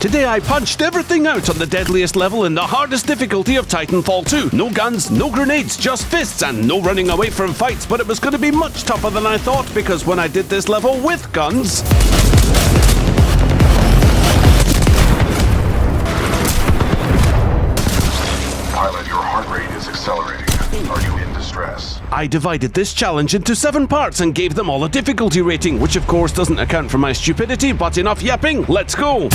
Today I punched everything out on the deadliest level in the hardest difficulty of Titanfall 2. No guns, no grenades, just fists, and no running away from fights, but it was going to be much tougher than I thought, because when I did this level with guns... Pilot, your heart rate is accelerating. Are you in distress? I divided this challenge into 7 parts and gave them all a difficulty rating, which of course doesn't account for my stupidity, but enough yapping, let's go!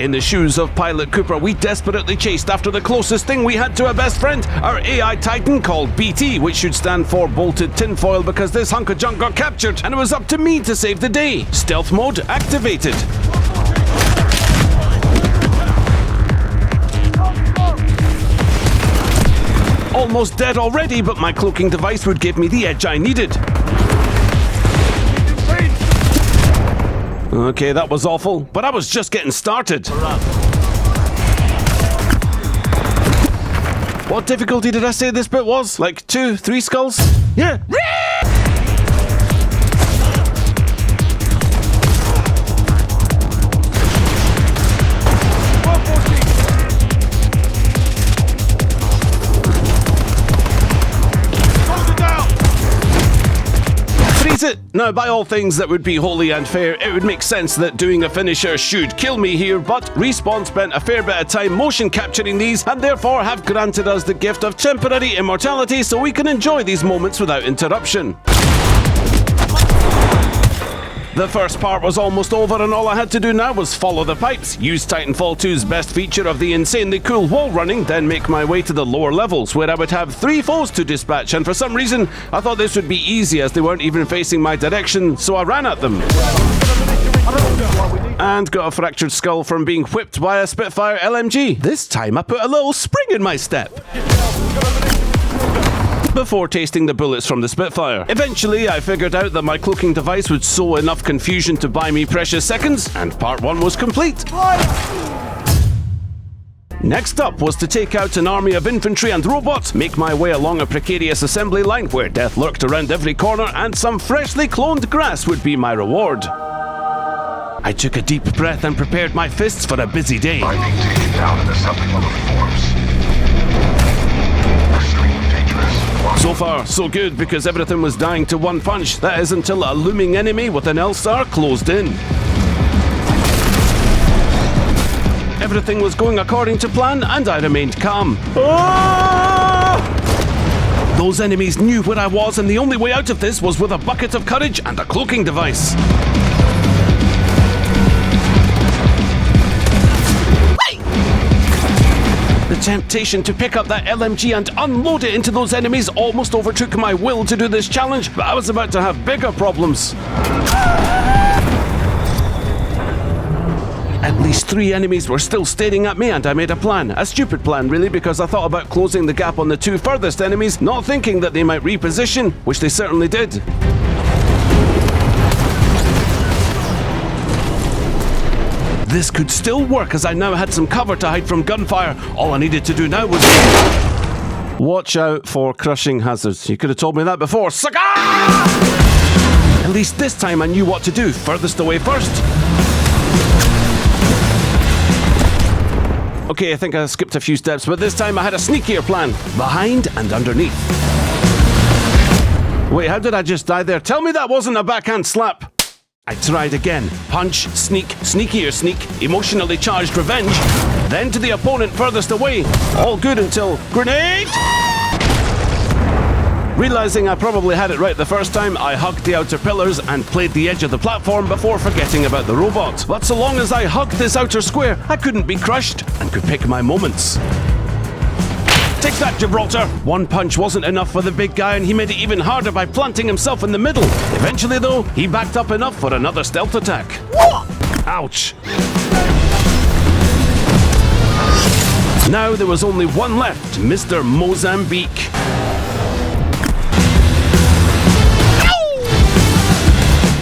In the shoes of Pilot Cooper, we desperately chased after the closest thing we had to a best friend, our AI Titan called BT, which should stand for Bolted Tinfoil, because this hunk of junk got captured, and it was up to me to save the day. Stealth mode activated. Almost dead already, but my cloaking device would give me the edge I needed. Okay, that was awful, but I was just getting started. What difficulty did I say this bit was? Like 2, 3 skulls? Yeah. Now, by all things that would be holy and fair, it would make sense that doing a finisher should kill me here, but Respawn spent a fair bit of time motion capturing these, and therefore have granted us the gift of temporary immortality so we can enjoy these moments without interruption. The first part was almost over, and all I had to do now was follow the pipes, use Titanfall 2's best feature of the insanely cool wall running, then make my way to the lower levels, where I would have 3 foes to dispatch, and for some reason, I thought this would be easy as they weren't even facing my direction, so I ran at them. And got a fractured skull from being whipped by a Spitfire LMG. This time I put a little spring in my step. Before tasting the bullets from the Spitfire. Eventually, I figured out that my cloaking device would sow enough confusion to buy me precious seconds, and part 1 was complete. Next up was to take out an army of infantry and robots, make my way along a precarious assembly line where death lurked around every corner, and some freshly cloned grass would be my reward. I took a deep breath and prepared my fists for a busy day. I'm being taken down in assembly forms. So far, so good, because everything was dying to one punch. That is until a looming enemy with an L-star closed in. Everything was going according to plan, and I remained calm. Ah! Those enemies knew where I was, and the only way out of this was with a bucket of courage and a cloaking device. The temptation to pick up that LMG and unload it into those enemies almost overtook my will to do this challenge, but I was about to have bigger problems. At least 3 enemies were still staring at me, and I made a plan. A stupid plan, really, because I thought about closing the gap on the 2 furthest enemies, not thinking that they might reposition, which they certainly did. This could still work, as I now had some cover to hide from gunfire. All I needed to do now was... watch out for crushing hazards. You could have told me that before. Sucker! At least this time I knew what to do. Furthest away first. Okay, I think I skipped a few steps, but this time I had a sneakier plan. Behind and underneath. Wait, how did I just die there? Tell me that wasn't a backhand slap. I tried again. Punch, sneak, sneakier sneak, emotionally charged revenge. Then to the opponent furthest away. All good until... grenade! Realizing I probably had it right the first time, I hugged the outer pillars and played the edge of the platform before forgetting about the robot. But so long as I hugged this outer square, I couldn't be crushed and could pick my moments. Take that, Gibraltar! One punch wasn't enough for the big guy, and he made it even harder by planting himself in the middle. Eventually, though, he backed up enough for another stealth attack. Ouch! Now there was only one left, Mr. Mozambique.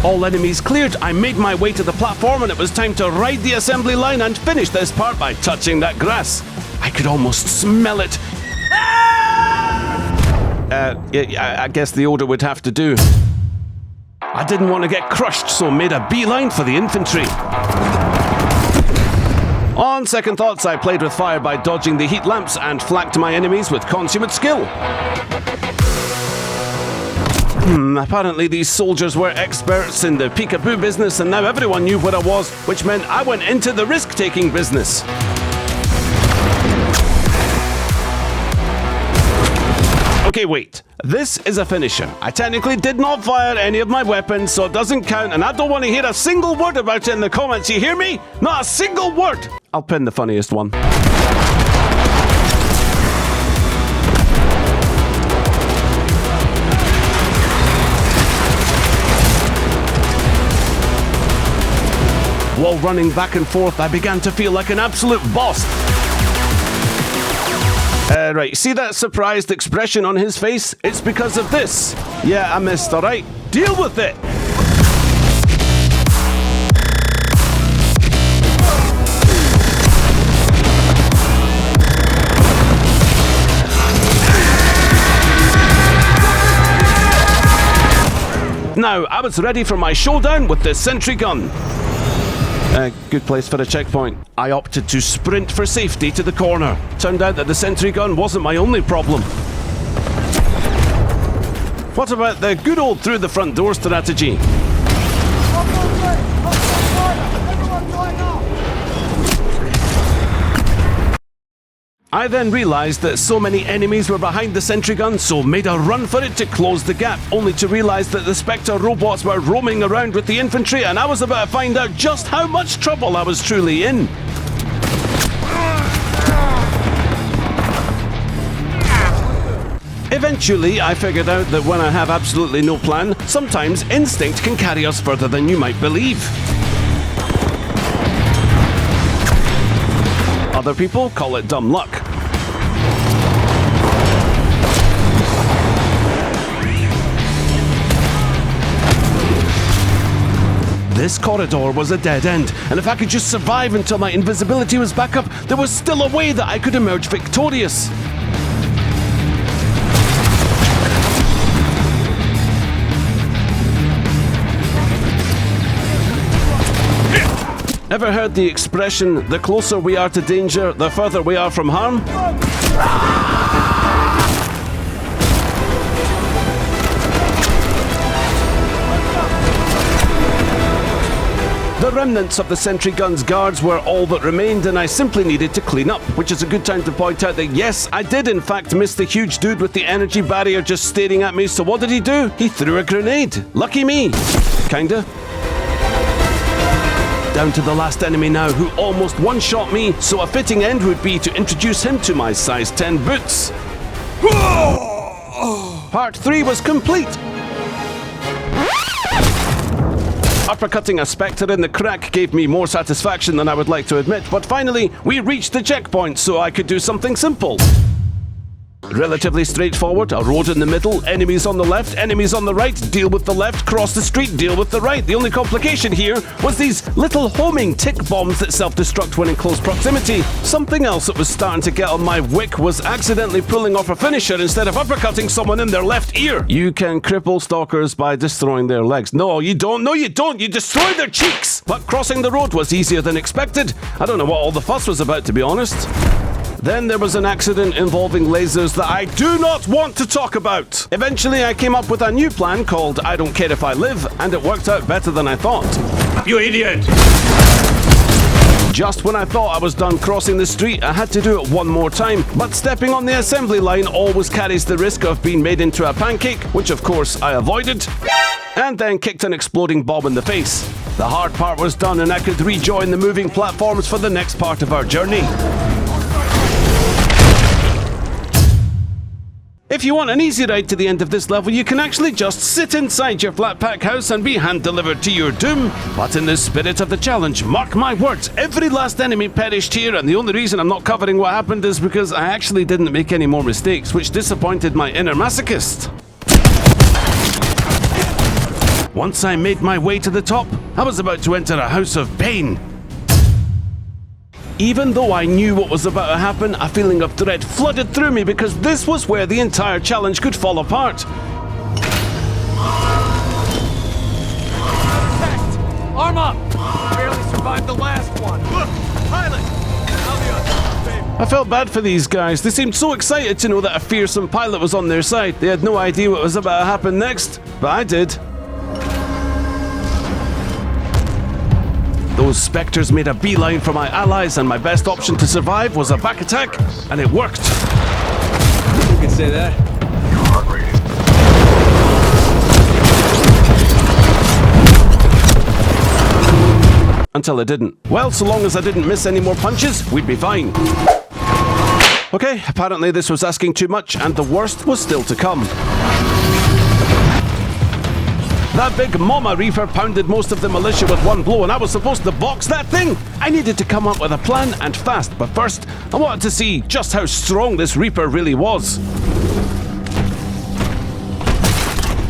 All enemies cleared, I made my way to the platform, and it was time to ride the assembly line and finish this part by touching that grass. I could almost smell it. I guess the order would have to do. I didn't want to get crushed, so made a beeline for the infantry. On second thoughts, I played with fire by dodging the heat lamps and flanked my enemies with consummate skill. Apparently these soldiers were experts in the peekaboo business, and now everyone knew where I was, which meant I went into the risk-taking business. Okay, wait. This is a finisher. I technically did not fire any of my weapons, so it doesn't count, and I don't want to hear a single word about it in the comments, you hear me? Not a single word! I'll pin the funniest one. While running back and forth, I began to feel like an absolute boss. Right, see that surprised expression on his face? It's because of this. Yeah, I missed, alright? Deal with it! Now, I was ready for my showdown with the sentry gun. Good place for a checkpoint. I opted to sprint for safety to the corner. Turned out that the sentry gun wasn't my only problem. What about the good old through the front door strategy? I then realised that so many enemies were behind the sentry gun, so made a run for it to close the gap, only to realise that the Spectre robots were roaming around with the infantry, and I was about to find out just how much trouble I was truly in. Eventually, I figured out that when I have absolutely no plan, sometimes instinct can carry us further than you might believe. Other people call it dumb luck. This corridor was a dead end, and if I could just survive until my invisibility was back up, there was still a way that I could emerge victorious. Ever heard the expression, the closer we are to danger, the further we are from harm? The remnants of the sentry gun's guards were all that remained, and I simply needed to clean up, which is a good time to point out that yes, I did in fact miss the huge dude with the energy barrier just staring at me, so what did he do? He threw a grenade. Lucky me. Kinda. Down to the last enemy now, who almost one-shot me, so a fitting end would be to introduce him to my size 10 boots. Part 3 was complete. Uppercutting a Spectre in the crack gave me more satisfaction than I would like to admit, but finally, we reached the checkpoint, so I could do something simple. Relatively straightforward, a road in the middle, enemies on the left, enemies on the right, deal with the left, cross the street, deal with the right. The only complication here was these little homing tick bombs that self-destruct when in close proximity. Something else that was starting to get on my wick was accidentally pulling off a finisher instead of uppercutting someone in their left ear. You can cripple stalkers by destroying their legs. No, you don't. No, you don't. You destroy their cheeks. But crossing the road was easier than expected. I don't know what all the fuss was about, to be honest. Then there was an accident involving lasers that I do not want to talk about. Eventually, I came up with a new plan called I Don't Care If I Live, and it worked out better than I thought. You idiot! Just when I thought I was done crossing the street, I had to do it one more time, but stepping on the assembly line always carries the risk of being made into a pancake, which of course I avoided, and then kicked an exploding bomb in the face. The hard part was done and I could rejoin the moving platforms for the next part of our journey. If you want an easy ride to the end of this level, you can actually just sit inside your flat pack house and be hand-delivered to your doom. But in the spirit of the challenge, mark my words, every last enemy perished here, and the only reason I'm not covering what happened is because I actually didn't make any more mistakes, which disappointed my inner masochist. Once I made my way to the top, I was about to enter a house of pain. Even though I knew what was about to happen, a feeling of dread flooded through me because this was where the entire challenge could fall apart. Arm up! Barely survived the last one. Look, pilot! I felt bad for these guys. They seemed so excited to know that a fearsome pilot was on their side. They had no idea what was about to happen next, but I did. Those Spectres made a beeline for my allies, and my best option to survive was a back attack, and it worked. You can say that. Your heart rate is... Until it didn't. Well, so long as I didn't miss any more punches, we'd be fine. Okay, apparently this was asking too much, and the worst was still to come. That big Mama Reaper pounded most of the militia with one blow, and I was supposed to box that thing! I needed to come up with a plan, and fast, but first, I wanted to see just how strong this Reaper really was.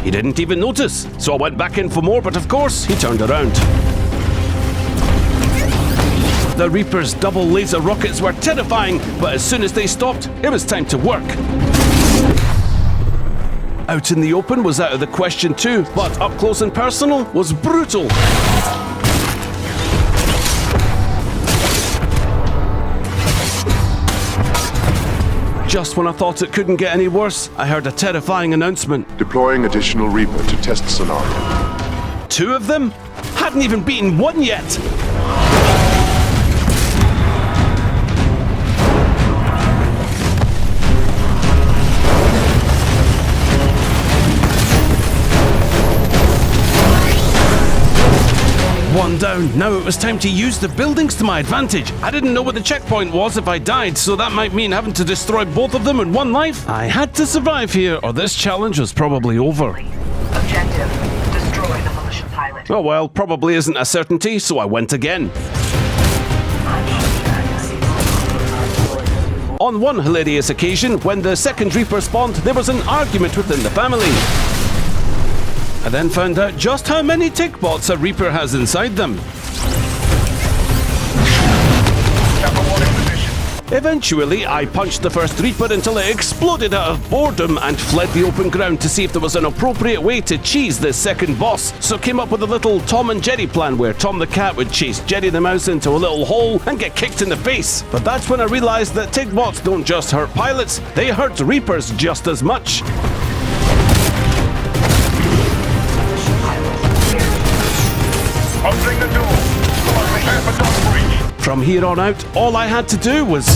He didn't even notice, so I went back in for more, but of course, he turned around. The Reaper's double laser rockets were terrifying, but as soon as they stopped, it was time to work. Out in the open was out of the question too, but up close and personal was brutal. Just when I thought it couldn't get any worse, I heard a terrifying announcement. Deploying additional Reaper to test scenario. 2 of them? Hadn't even beaten one yet! One down. Now it was time to use the buildings to my advantage. I didn't know what the checkpoint was if I died, so that might mean having to destroy both of them in one life. I had to survive here, or this challenge was probably over. Objective: destroy the militia pilot. Oh well, probably isn't a certainty, so I went again. On one hilarious occasion, when the second Reaper spawned, there was an argument within the family. I then found out just how many tick bots a Reaper has inside them. Eventually, I punched the first Reaper until it exploded out of boredom and fled the open ground to see if there was an appropriate way to cheese this second boss. So came up with a little Tom and Jerry plan where Tom the cat would chase Jerry the mouse into a little hole and get kicked in the face. But that's when I realized that tick bots don't just hurt pilots, they hurt Reapers just as much. Opening the door. From here on out, all I had to do was...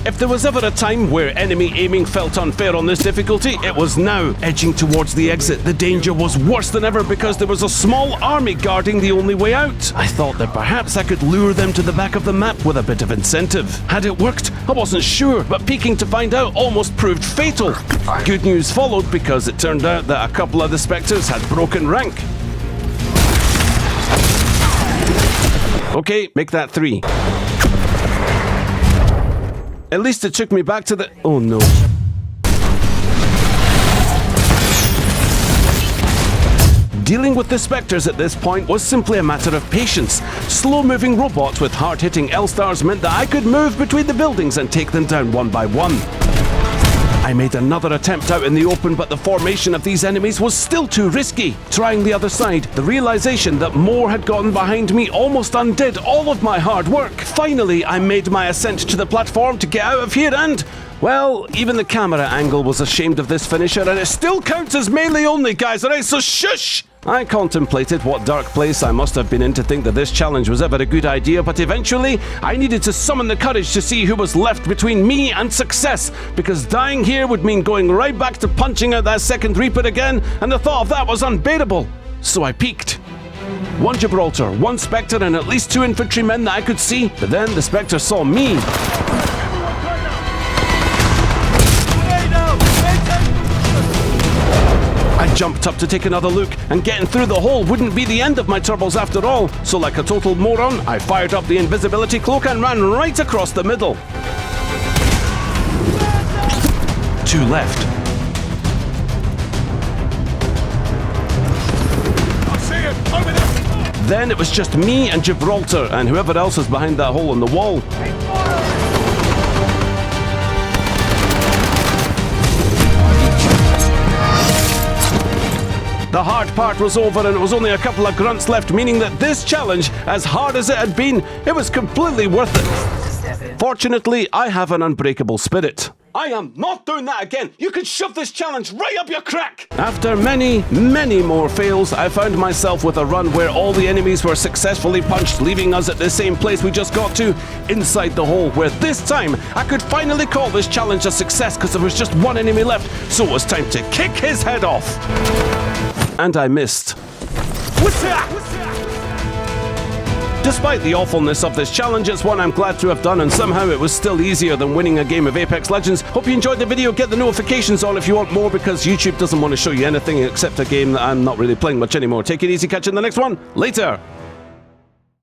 If there was ever a time where enemy aiming felt unfair on this difficulty, it was now. Edging towards the exit, the danger was worse than ever because there was a small army guarding the only way out. I thought that perhaps I could lure them to the back of the map with a bit of incentive. Had it worked? I wasn't sure, but peeking to find out almost proved fatal. Good news followed because it turned out that a couple of the Spectres had broken rank. Okay, make that 3. At least it took me back to the... Oh no. Dealing with the Spectres at this point was simply a matter of patience. Slow-moving robots with hard-hitting L-stars meant that I could move between the buildings and take them down one by one. I made another attempt out in the open, but the formation of these enemies was still too risky. Trying the other side, the realization that more had gotten behind me almost undid all of my hard work. Finally, I made my ascent to the platform to get out of here and... Well, even the camera angle was ashamed of this finisher, and it still counts as melee only, guys, alright, so shush! I contemplated what dark place I must have been in to think that this challenge was ever a good idea, but eventually, I needed to summon the courage to see who was left between me and success, because dying here would mean going right back to punching out that second Reaper again, and the thought of that was unbearable. So I peeked. 1 Gibraltar, 1 Spectre, and at least 2 infantrymen that I could see, but then the Spectre saw me. I jumped up to take another look, and getting through the hole wouldn't be the end of my troubles after all, so like a total moron, I fired up the invisibility cloak and ran right across the middle. 2 left. I see it! Over there! Then it was just me and Gibraltar, and whoever else was behind that hole in the wall. The hard part was over and it was only a couple of grunts left, meaning that this challenge, as hard as it had been, it was completely worth it. Fortunately, I have an unbreakable spirit. I am not doing that again. You can shove this challenge right up your crack. After many, many more fails, I found myself with a run where all the enemies were successfully punched, leaving us at the same place we just got to, inside the hole, where this time I could finally call this challenge a success because there was just one enemy left, so it was time to kick his head off. And I missed. Despite the awfulness of this challenge, it's one I'm glad to have done, and somehow it was still easier than winning a game of Apex Legends. Hope you enjoyed the video. Get the notifications on if you want more, because YouTube doesn't want to show you anything except a game that I'm not really playing much anymore. Take it easy, catch you in the next one. Later.